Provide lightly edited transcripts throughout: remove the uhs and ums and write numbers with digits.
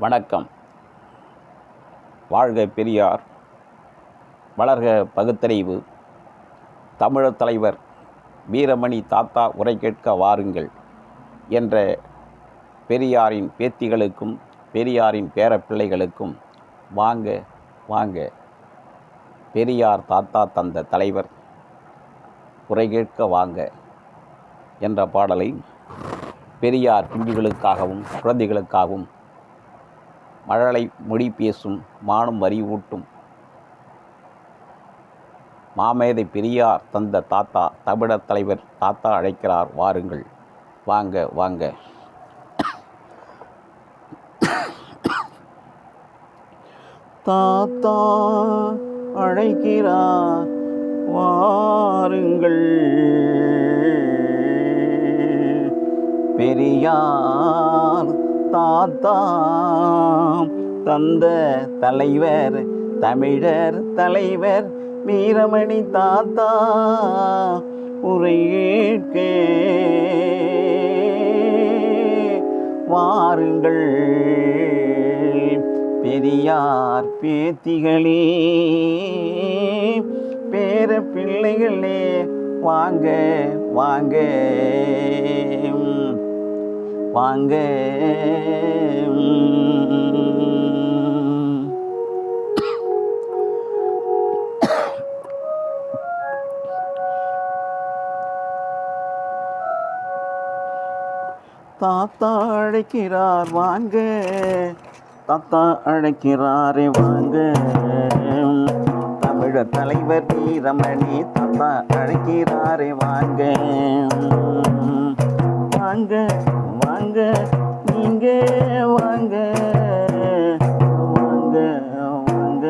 வணக்கம். வாழ்க பெரியார், வளர்க பகுத்தறிவு. தமிழர் தலைவர் வீரமணி தாத்தா உரை கேட்க வாருங்கள் என்ற பெரியாரின் பேத்திகளுக்கும் பெரியாரின் பேரப்பிள்ளைகளுக்கும் வாங்க வாங்க. பெரியார் தாத்தா தந்த தலைவர் உரை கேட்க வாங்க என்ற பாடலை பெரியார் பிஞ்சுகளுக்காகவும் குழந்தைகளுக்காகவும் மழலை மொழி பேசும் மானும் அறிவூட்டும் மாமேதை பெரியார் தந்த தாத்தா தமிழர் தலைவர் தாத்தா அழைக்கிறார் வாருங்கள் வாங்க வாங்க. தாத்தா அழைக்கிறார் வாருங்கள், பெரியார் தாத்தா தந்த தலைவர் தமிழர் தலைவர் வீரமணி தாத்தா உரை கேட்க வாருங்கள். பெரியார் பேத்திகளே பேர பிள்ளைகளே வாங்க வாங்க வாங்க. தாத்தா அழைக்கிறார் வாங்க, தாத்தா அழைக்கிறாரே வாங்க. தமிழர் தலைவர் வீரமணி தாத்தா அழைக்கிறாரே வாங்க வாங்க வாங்க. நீங்க வாங்க வாங்க வாங்க.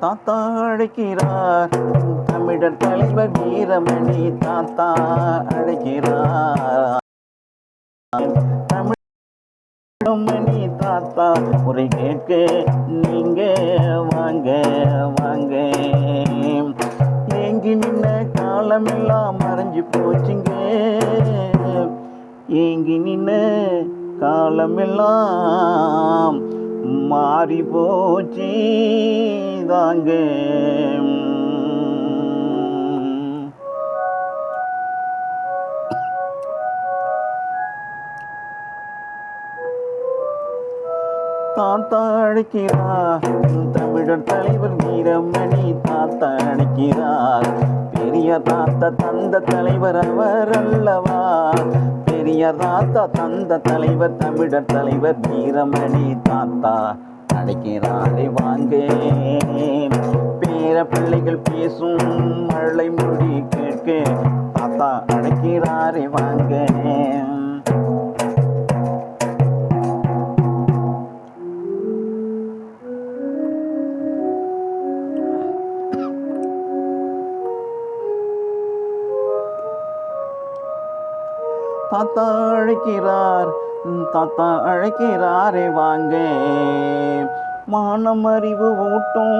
தாத்தா அழைக்கிறார் தமிழர் தலைவர் வீரமணி தாத்தா அழைக்கிறார். தமிழமணி தாத்தா உரை கேட்க நீங்க வாங்க வாங்க. ஏங்கி நின்ன காலமெல்லாம் மறைஞ்சு போச்சுங்க, ஏங்கி நின்ன காலமெல்லாம் மாறி போச்சு தாங்க. தாத்தா அழைக்கிறார் தமிழர் தலைவர் வீரமணி தாத்தா அழைக்கிறார். பெரிய தாத்தா தந்த தலைவர் அவர் அல்லவா, பெரிய தாத்தா தந்த தலைவர் தமிழர் தலைவர் வீரமணி தாத்தா அழைக்கிறாரே வாங்க. பேர பிள்ளைகள் பேசும் மழலை மொழி கேட்க தாத்தா அழைக்கிறாரே வாங்க. தாத்தா அழைக்கிறார் தாத்தா அழைக்கிறாரே வாங்க. மானம் அறிவு ஊட்டும்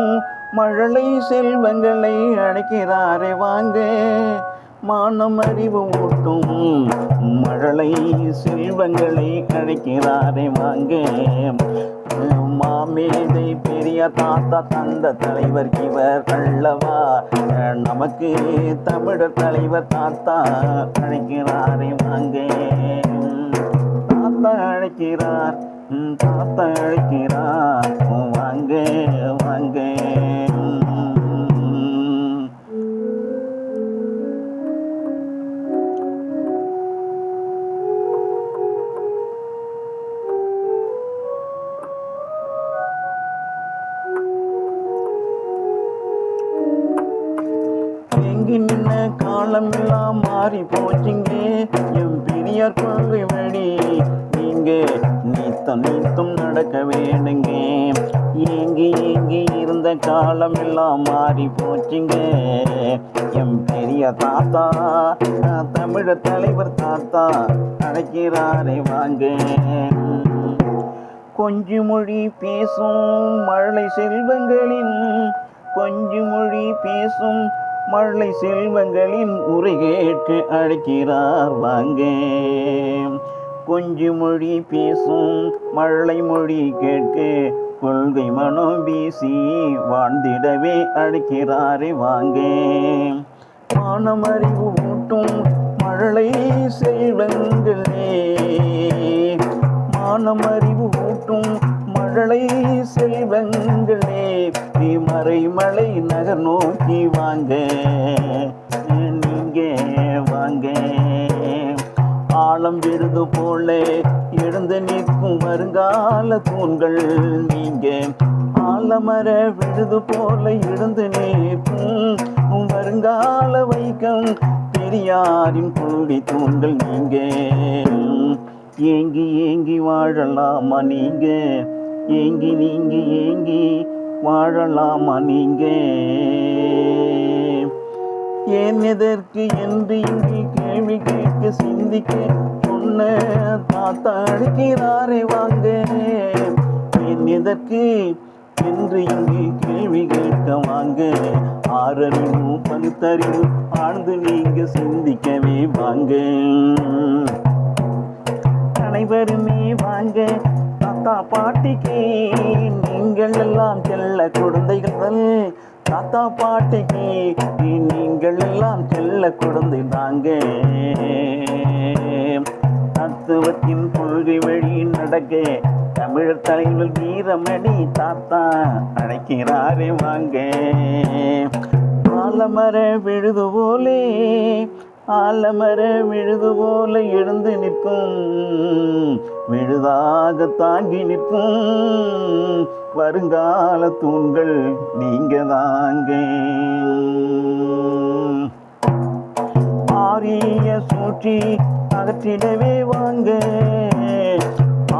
மழலை செல்வங்களை அழைக்கிறாரே வாங்க. மானம் அறிவு ஊட்டும் மழலை செல்வங்களை அழைக்கிறாரே வாங்க. மாமேதை பெரிய தாத்தா தந்த தலைவர் இவர் அல்லவா, நமக்கு தமிழர் தலைவர் தாத்தா அழைக்கிறாரே வாங்க. தாத்தா அழைக்கிறார் தாத்தா அழைக்கிறார் வாங்க வாங்க. நின்ன காலம் எல்லாம் மாறி போச்சுங்க, என் பெரியார் கொள்கை வழி நீங்க நீத்தம் நடக்க வேணுங்க. ஏங்கி ஏங்கி இருந்த காலம் எல்லாம் மாறி போச்சுங்க, என் பெரிய தாத்தா தமிழர் தலைவர் தாத்தா அழைக்கிறாரே வாங்க. கொஞ்சு மொழி பேசும் மழலை செல்வங்களின் கொஞ்சு மொழி பேசும் மழலை செல்வங்களின் உரை கேட்க அழைக்கிறார் வாங்க. கொஞ்சு மொழி பேசும் மழலை மொழி கேட்க கொள்கை மனம் வீசி வாழ்ந்திடவே அழைக்கிறாரே வாங்க. மானமறிவு ஊட்டும் மழலை செல்வங்களே, மானமறிவு ஊட்டும் மழலை செல்வங்களே, மறைமலை நகர் நோக்கி வாங்க, நீங்க வாங்க. ஆழம் விருது போல எழுந்து நிற்கும் வருங்கால தூண்கள் நீங்க, ஆலமர விழுது போல எழுந்து நிற்கும் வருங்கால வைக்கம் பெரியாரின் கொள்கை தூண்கள் நீங்க. ஏங்கி ஏங்கி வாழலாமா நீங்க, ஏங்கி நீங்க ஏங்கி வாழலாமா நீங்க. ஏன் எதற்கு என்று இங்கு கேள்வி கேட்க சிந்திக்க சொன்ன தாத்தா அழைக்கிறாரே வாங்க. ஏன் எதற்கு என்று இங்கு கேள்வி கேட்க வாங்க. ஆறறிவு பகுத்தறிவு ஆழ்ந்து நீங்க சிந்திக்கவே வாங்க. அனைவருமே வாங்க தாத்தா பாட்டிக்கு, நீங்கள் எல்லாம் செல்ல குழந்தைகள். தாத்தா பாட்டிக்கு நீங்கள் எல்லாம் செல்ல குழந்தை தாங்க. தத்துவத்தின் கொள்கை வழி நடக்க தமிழர் தலைவர் வீரமணி தாத்தா அழைக்கிறாரே வாங்க. ஆலமர விழுது போலே, ஆலமர விழுது போல எழுந்து நிற்கும், விழுதாக தாங்கி நிற்கும் வருங்கால தூண்கள் நீங்க தாங்க. ஆரிய சூழ்ச்சி அகற்றிடவே வாங்க,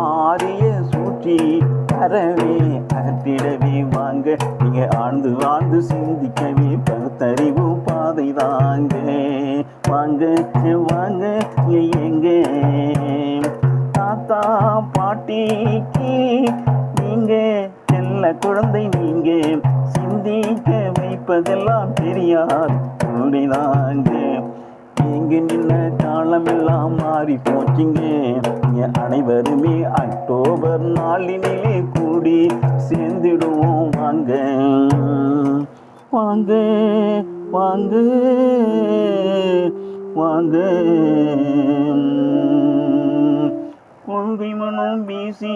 ஆரிய சூழ்ச்சி அறவே அகற்றிடவே வாங்க. நீங்க ஆழ்ந்து வாழ்ந்து சிந்திக்கவே பகுத்தறிவு பாதை தாங்க. வாங்க வாங்க எங்க தாத்தா பாட்டிக்கு நீங்க செல்ல குழந்தை நீங்க, சிந்திக்க வைப்பதெல்லாம் பெரியார் தாங்க. இங்கு நின்ன காலமெல்லாம் மாறி போச்சுங்க. அனைவருமே அக்டோபர் நாளினிலே கூடி சேர்ந்திடுவோம் வாங்க. வாங்க வாங்க வாங்க. கொள்கை மனம் வீசி,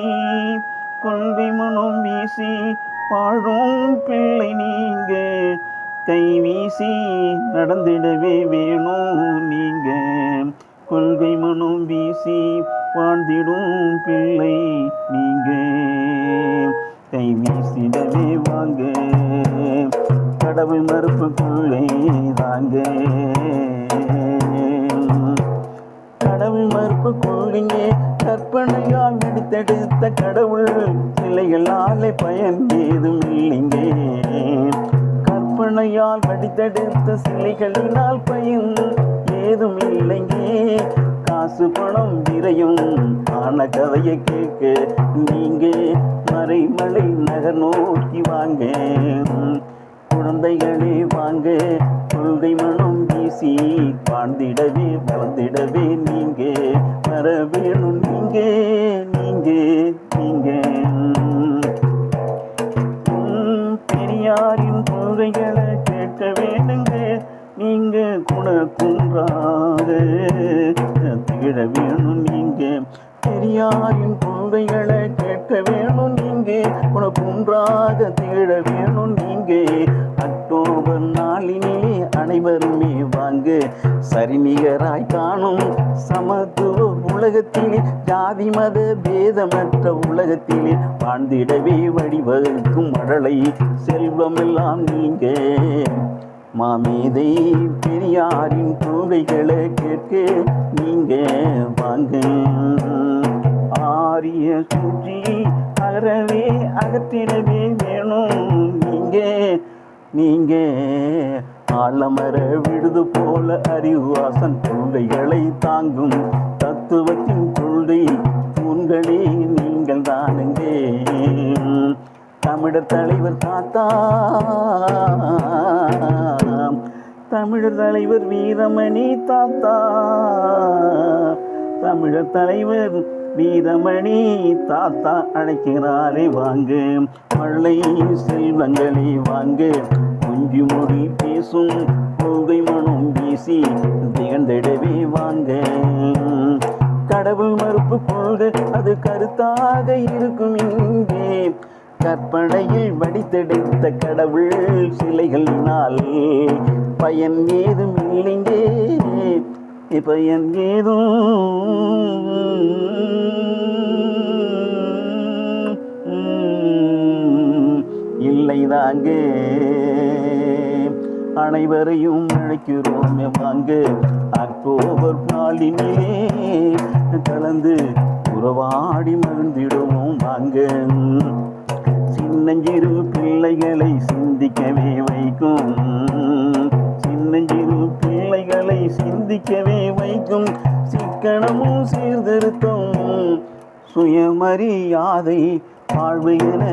கொள்கை மனம் வீசி வாழும் பிள்ளை நீங்க, கை வீசி நடந்திடவே வேணும் நீங்க. கொள்கை மனம் வீசி வாழ்ந்திடும் பிள்ளை நீங்க, கை வீசிடவே வாங்க. கடவுள் மறுப்பு கொள்கை தாங்க, கடவுள் மறுப்பு கொள்கைங்க. கற்பனையால் நடித்தெடுத்த கடவுள் சிலைகளாலே பயன் ஏதும் இல்லைங்க. கற்பனையால் வடித்தெடுத்த சிலைகளினால் பயன் ஏதும் இல்லைங்க. காசு பணம் விரையும் ஆன கதையை கேட்க நீங்க மறைமலை நகர் நோக்கி வாங்க. குழந்தைகளே வாங்க, கொள்கை மனம் வீசி வாழ்ந்திடவே வளர்ந்திடவே நீங்க வர வேணும். நீங்க நீங்க நீங்க பெரியாரின் கொள்கைகளை கேட்க வேணுங்க. நீங்க குணக்குன்றாக திகழ வேணும். நீங்க பெரியாரின் கொள்கைகளை கேட்க வேணும். நீங்க குணக்குன்றாக திகழ வேணும். நீங்க அக்டோபர் நாளினிலே அனைவருமே வாங்க. சரிநிகராய் காணும் சமத்துவ உலகத்திலே, ஜாதி மத பேதமற்ற உலகத்திலே வாழ்ந்திடவே வழிவகுக்கும் மழலை செல்வமெல்லாம் நீங்க. மாமேதை பெரியாரின் கொள்கைகளை கேட்க நீங்க வாங்க. ஆரிய சூழ்ச்சி அறவே அகற்றிடவே வேணும் நீங்க. நீங்க ஆலமர விழுது போல அறிவாசன் கொள்கைகளை தாங்கும் தத்துவத்தின் கொள்கை தூண்களே நீங்கள் தானுங்க. தமிழர் தலைவர் தாத்தா, தமிழர் தலைவர் வீரமணி தாத்தா, தமிழர் தலைவர் வீரமணி தாத்தா அழைக்கிறாரே வாங்க, மழை செல்வங்களே வாங்க, குஞ்சு மொழி பேசும் கொள்கை மனம் வீசி திகழ்ந்திடவே வாங்க. கடவுள் மறுப்பு கொள்கை அது கருத்தாக இருக்கும் இங்கே, கற்பனையில் வடித்தெடுத்த கடவுள் சிலைகளினால் பயன் ஏதும் இல்லைங்கே, பயன் ஏதும் இல்லைதாங்க. அனைவரையும் அழைக்கிறோம் வாங்க, அக்டோபர் நாளினிலே கலந்து உறவாடி மகிழ்ந்திடுவோம் வாங்க. சின்னஞ்சிறு பிள்ளைகளை சிந்திக்கவே வைக்கும், சின்னஞ்சிறு பிள்ளைகளை சிந்திக்கவே வைக்கும் சிக்கனமும் சீர்திருத்தம் சுயமரியாதை வாழ்வு என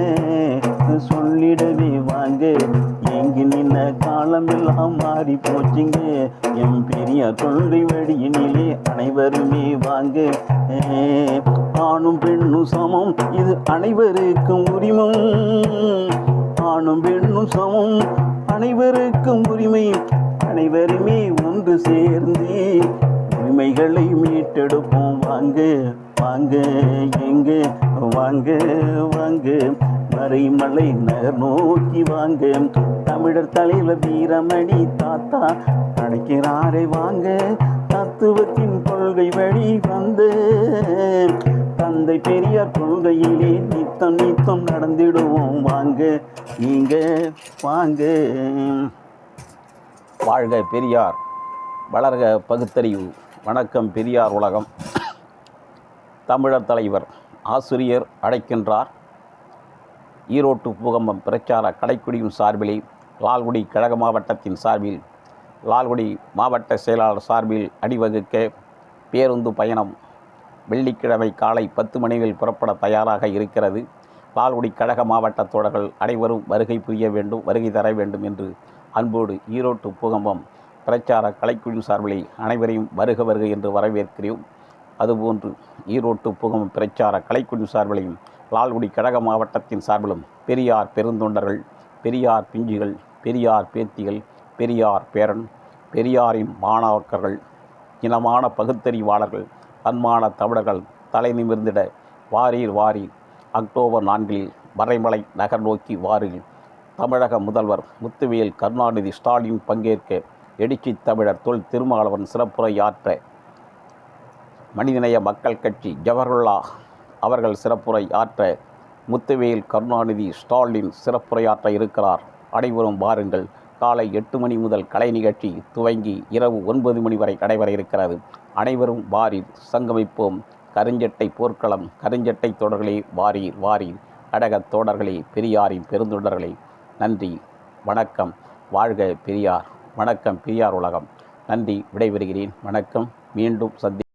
சொல்லிடவே வாங்க. எங்கு நின்ன காலமெல்லாம் மாறி போச்சுங்க, எம் பெரியார் கொள்கை வழியினிலே அனைவருமே வாங்க. ஆணும் பெண்ணும் சமம் இது அனைவருக்கும் உரிமம், ஆணும் பெண்ணும் சமம் அனைவருக்கும் உரிமை, அனைவருமே ஒன்று சேர்ந்து உரிமைகளை மீட்டெடுப்போம் வாங்க வாங்க, எங்க வாங்க வாங்க, மறைமலை நகர் நோக்கி வாங்க, தமிழர் தலைவர் வீரமணி தாத்தா அழைக்கிறாரே வாங்க. தத்துவத்தின் கொள்கை வழி வந்து தந்தை பெரியார் கொள்கையிலே நித்தம் நித்தம் நடந்திடுவோம் வாங்க, நீங்க வாங்க. வாழ்க பெரியார், வளர்க பகுத்தறிவு. வணக்கம் பெரியார் உலகம். தமிழர் தலைவர் ஆசிரியர் அழைக்கின்றார். ஈரோட்டு பூகம்பம் பிரச்சார கடைக்குடியின் சார்பிலே, லால்குடி கழக மாவட்டத்தின் சார்பில், லால்குடி மாவட்ட செயலாளர் சார்பில் அணிவகுக்க பேருந்து பயணம் வெள்ளிக்கிழமை காலை 10 மணியில் புறப்பட தயாராக இருக்கிறது. லால்குடி கழக மாவட்ட தோழர்கள் அனைவரும் வருகை புரிய வேண்டும், வருகை தர வேண்டும் என்று அன்போடு ஈரோட்டு பூகம்பம் பிரச்சார கலைக்குழுவின் சார்பிலே அனைவரையும் வருக வருக என்று வரவேற்கிறோம். அதுபோன்று ஈரோட்டு பூகம்பம் பிரச்சார கலைக்குழு சார்பிலையும் லால்குடி கழக மாவட்டத்தின் சார்பிலும் பெரியார் பெருந்தொண்டர்கள், பெரியார் பிஞ்சுகள், பெரியார் பேத்திகள், பெரியார் பேரன், பெரியாரின் மாணாக்கர்கள், இனமான பகுத்தறிவாளர்கள், அன்பான தமிழர்கள் தலை நிமிர்ந்திட வாரீர் வாரீர். அக்டோபர் 4 மறைமலை நகர் நோக்கி வாரீர். தமிழக முதல்வர் முத்துவேல் கருணாநிதி ஸ்டாலின் பங்கேற்க எழுச்சி தமிழர் தொல் திருமாவளவன் சிறப்புரையாற்ற, மனிதநேய மக்கள் கட்சி ஜவஹர்லா அவர்கள் சிறப்புரை ஆற்ற, முத்துவேல் கருணாநிதி ஸ்டாலின் சிறப்புரையாற்ற இருக்கிறார். அனைவரும் வாருங்கள். காலை 8 மணி முதல் கலை நிகழ்ச்சி துவங்கி இரவு 9 மணி வரை நடைபெற இருக்கிறது. அனைவரும் வாரீர், சங்கமிப்போம். கருஞ்சட்டை போர்க்களம், கருஞ்சட்டை தோழர்களே வாரீர் வாரீர், கழக தோழர்களே, பெரியாரின் பெருந்தொண்டர்களே, நன்றி வணக்கம். வாழ்க பெரியார். வணக்கம் பெரியார் உலகம். நன்றி, விடைபெறுகிறேன். வணக்கம். மீண்டும் சந்தி